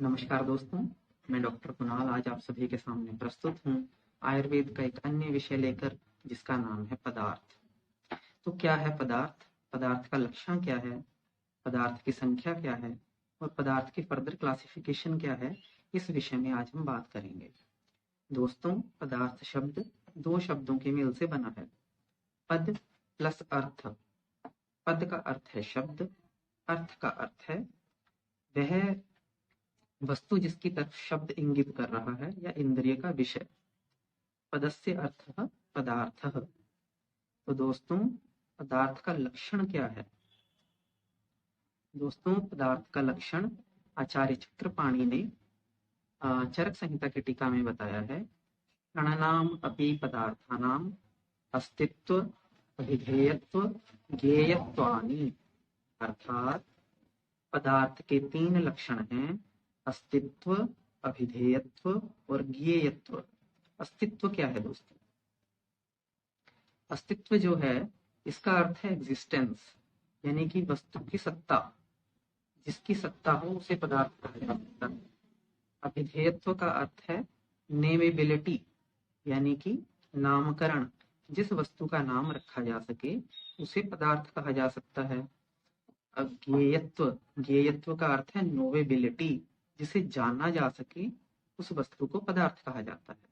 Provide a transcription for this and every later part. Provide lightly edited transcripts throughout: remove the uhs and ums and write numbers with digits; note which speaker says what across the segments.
Speaker 1: नमस्कार दोस्तों, मैं डॉक्टर कुणाल आज आप सभी के सामने प्रस्तुत हूँ आयुर्वेद का एक अन्य विषय लेकर, जिसका नाम है पदार्थ। तो क्या है पदार्थ? पदार्थ का लक्षण क्या है? पदार्थ की संख्या क्या है? और पदार्थ की फर्दर क्लासिफिकेशन क्या है? इस विषय में आज हम बात करेंगे। दोस्तों, पदार्थ शब्द दो शब्दों के मेल से बना है, पद प्लस अर्थ। पद का अर्थ है शब्द, अर्थ का अर्थ है वह वस्तु जिसकी तरफ शब्द इंगित कर रहा है या इंद्रिय का विषय। पदस्य अर्थः पदार्थः। तो दोस्तों, पदार्थ का लक्षण क्या है? दोस्तों, पदार्थ का लक्षण आचार्य चक्रपाणि ने चरक संहिता की टीका में बताया है। गणनाम अपि पदार्थानाम अस्तित्व, अभिधेयत्व, ज्ञेयत्वानि। अर्थात पदार्थ के तीन लक्षण हैं, अस्तित्व, अभिधेयत्व और ज्ञेयत्व। अस्तित्व क्या है दोस्तों? अस्तित्व जो है, इसका अर्थ है एग्जिस्टेंस, यानी कि वस्तु की सत्ता। जिसकी सत्ता हो उसे पदार्थ कहा जा सकता है। अभिधेयत्व का अर्थ है नेमेबिलिटी, यानी कि नामकरण। जिस वस्तु का नाम रखा जा सके उसे पदार्थ कहा जा सकता है। ज्ञेयत्व का अर्थ है नोवेबिलिटी, जिसे जाना जा सके उस वस्तु को पदार्थ कहा जाता है।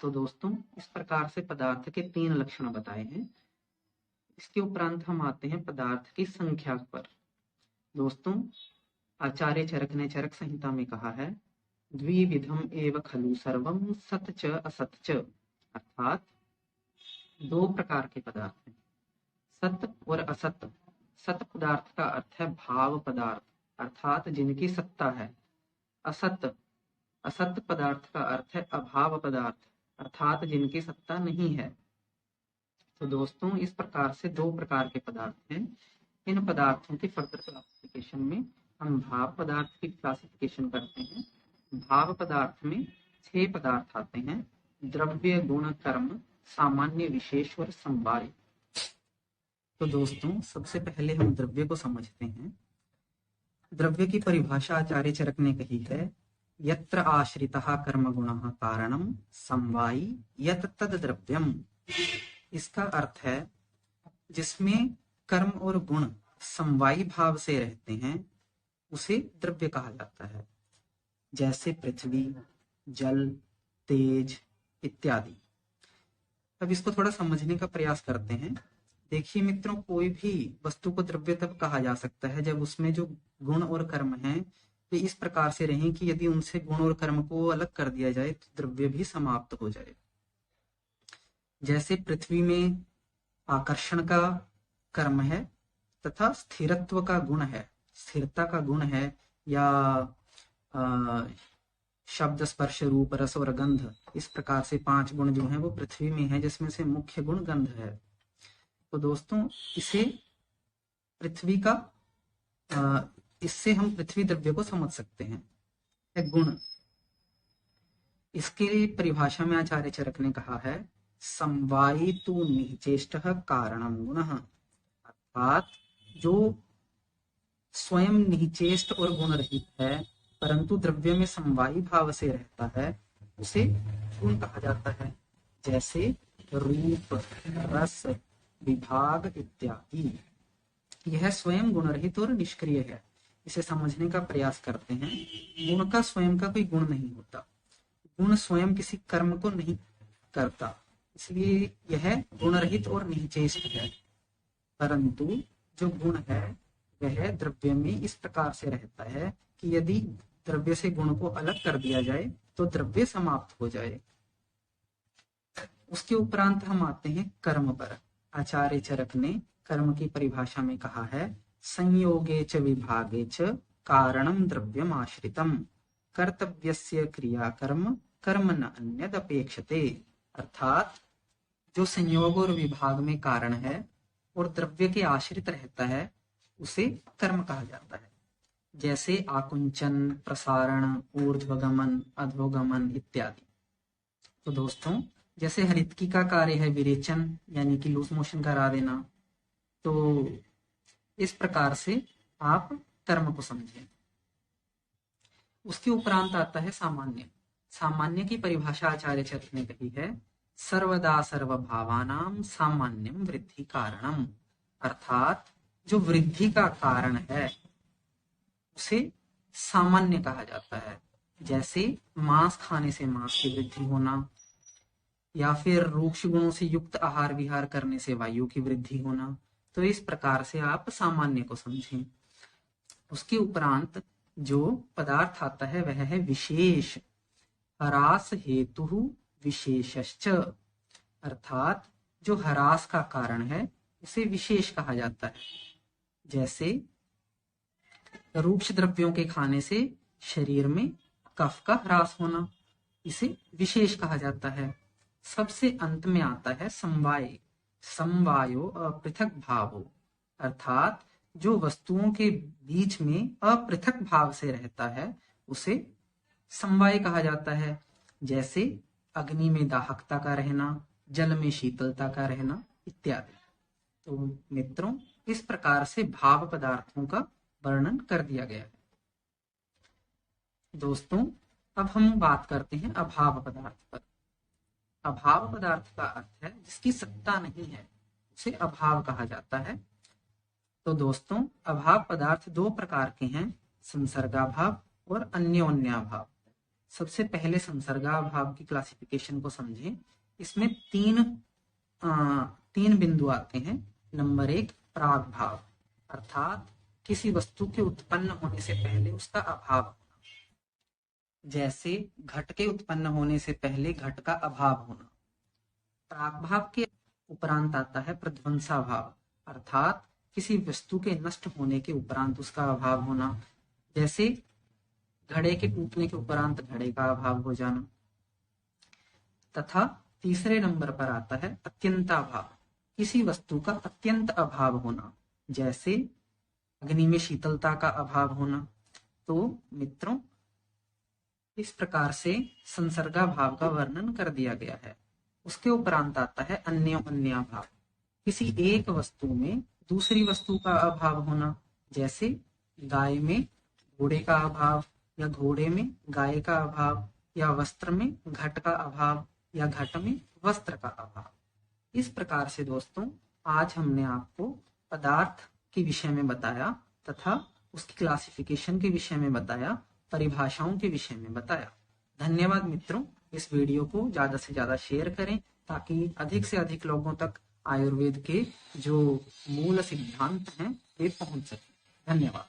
Speaker 1: तो दोस्तों, इस प्रकार से पदार्थ के तीन लक्षण बताए हैं। इसके उपरांत हम आते हैं पदार्थ की संख्या पर। दोस्तों, आचार्य चरक ने चरक संहिता में कहा है, द्विविधम एव खलु सर्वम सत च असत च। अर्थात दो प्रकार के पदार्थ हैं, सत और असत। सत पदार्थ का अर्थ है भाव पदार्थ, अर्थात जिनकी सत्ता है। असत असत पदार्थ का अर्थ है अभाव पदार्थ, अर्थात जिनकी सत्ता नहीं है। तो दोस्तों, इस प्रकार से दो प्रकार के पदार्थ हैं। इन पदार्थों की फर्दर क्लासिफिकेशन में हम भाव पदार्थ की क्लासिफिकेशन करते हैं। भाव पदार्थ में 6 पदार्थ आते हैं, द्रव्य, गुण, कर्म, सामान्य, विशेष और समवाय। तो दोस्तों, सबसे पहले हम द्रव्य को समझते हैं। द्रव्य की परिभाषा आचार्य चरक ने कही है, यत्र आश्रितः कर्म गुणः कारणम समवायी यत तद द्रव्यम। इसका अर्थ है जिसमें कर्म और गुण समवायी भाव से रहते हैं उसे द्रव्य कहा जाता है, जैसे पृथ्वी, जल, तेज इत्यादि। अब इसको थोड़ा समझने का प्रयास करते हैं। देखिए मित्रों, कोई भी वस्तु को द्रव्य तब कहा जा सकता है जब उसमें जो गुण और कर्म हैं वे इस प्रकार से रहें कि यदि उनसे गुण और कर्म को अलग कर दिया जाए तो द्रव्य भी समाप्त हो जाए। जैसे पृथ्वी में आकर्षण का कर्म है तथा स्थिरत्व का गुण है, स्थिरता का गुण है, या शब्द, स्पर्श, रूप, रस और गंध, इस प्रकार से 5 गुण जो हैं वो पृथ्वी में है, जिसमें से मुख्य गुण गंध है। तो दोस्तों, इसे पृथ्वी का इससे हम पृथ्वी द्रव्य को समझ सकते हैं। एक गुण, इसके परिभाषा में आचार्य चरक ने कहा है, समवायितु निचेष्टः कारणम गुणः। अर्थात जो स्वयं निचेष्ट और गुण रहित है परंतु द्रव्य में समवायी भाव से रहता है उसे गुण कहा जाता है, जैसे रूप, रस, विभाग इत्यादि। यह स्वयं गुण रहित और निष्क्रिय है। इसे समझने का प्रयास करते हैं। गुण का स्वयं का कोई गुण नहीं होता, गुण स्वयं किसी कर्म को नहीं करता, इसलिए यह गुण रहित और निचेष्ट है। परंतु जो गुण है वह द्रव्य में इस प्रकार से रहता है कि यदि द्रव्य से गुण को अलग कर दिया जाए तो द्रव्य समाप्त हो जाए। उसके उपरांत हम आते हैं कर्म पर। आचार्य चरक ने कर्म की परिभाषा में कहा है, संयोगे च विभागे च कारणम द्रव्यम आश्रितम कर्तव्यस्य क्रिया कर्म कर्म न अन्यद अपेक्षते। अर्थात जो संयोग और विभाग में कारण है और द्रव्य के आश्रित रहता है उसे कर्म कहा जाता है, जैसे आकुंचन, प्रसारण, ऊर्ध्वगमन, अधोगमन इत्यादि। तो दोस्तों, जैसे हरितकी का कार्य है विरेचन, यानी कि लूज मोशन करा देना, तो इस प्रकार से आप कर्म को समझें। उसके उपरांत आता है सामान्य। सामान्य की परिभाषा आचार्य चरक ने कही है, सर्वदा सर्वभावानां सामान्यम वृद्धि कारणम, अर्थात जो वृद्धि का कारण है उसे सामान्य कहा जाता है। जैसे मांस खाने से मांस की वृद्धि होना, या फिर रूक्ष गुणों से युक्त आहार विहार करने से वायु की वृद्धि होना। तो इस प्रकार से आप सामान्य को समझें। उसके उपरांत जो पदार्थ आता है वह है विशेष। ह्रास हेतु विशेषश्च, अर्थात जो ह्रास का कारण है उसे विशेष कहा जाता है। जैसे रूक्ष द्रव्यों के खाने से शरीर में कफ का ह्रास होना, इसे विशेष कहा जाता है। सबसे अंत में आता है समवाय। समवायो अपृथक भावो, अर्थात जो वस्तुओं के बीच में अपृथक भाव से रहता है उसे समवाय कहा जाता है। जैसे अग्नि में दाहकता का रहना, जल में शीतलता का रहना इत्यादि। तो मित्रों, इस प्रकार से भाव पदार्थों का वर्णन कर दिया गया है। दोस्तों, अब हम बात करते हैं अभाव पदार्थ पर। अभाव पदार्थ का अर्थ है जिसकी सत्ता नहीं है, उसे अभाव कहा जाता है। तो दोस्तों, अभाव पदार्थ दो प्रकार के हैं, संसर्गाभाव और अन्योन्याभाव। सबसे पहले संसर्गाभाव की क्लासिफिकेशन को समझें। इसमें तीन बिंदु आते हैं। नंबर 1 प्राग भाव, अर्थात किसी वस्तु के उत्पन्न होने से पहले उसका अभाव होना। जैसे घट के उत्पन्न होने से पहले घट का अभाव होना। प्राग भाव के उपरांत आता है प्रध्वंसा भाव, अर्थात किसी वस्तु के नष्ट होने के उपरांत उसका अभाव होना। जैसे घड़े के टूटने के उपरांत घड़े का अभाव हो जाना। तथा तीसरे नंबर पर आता है अत्यंताभाव, किसी वस्तु का अत्यंत अभाव होना। जैसे अग्नि में शीतलता का अभाव होना। तो मित्रों, इस प्रकार से संसर्गा भाव का वर्णन कर दिया गया है। उसके उपरांत आता है अन्योन्याभाव, किसी एक वस्तु में दूसरी वस्तु का अभाव होना। जैसे गाय में घोड़े का अभाव, या घोड़े में गाय का अभाव, या वस्त्र में घट का अभाव, या घट में वस्त्र का अभाव। इस प्रकार से दोस्तों, आज हमने आपको पदार्थ के विषय में बताया तथा उसकी क्लासिफिकेशन के विषय में बताया, परिभाषाओं के विषय में बताया। धन्यवाद मित्रों। इस वीडियो को ज्यादा से ज्यादा शेयर करें ताकि अधिक से अधिक लोगों तक आयुर्वेद के जो मूल सिद्धांत हैं वे पहुंच सके। धन्यवाद।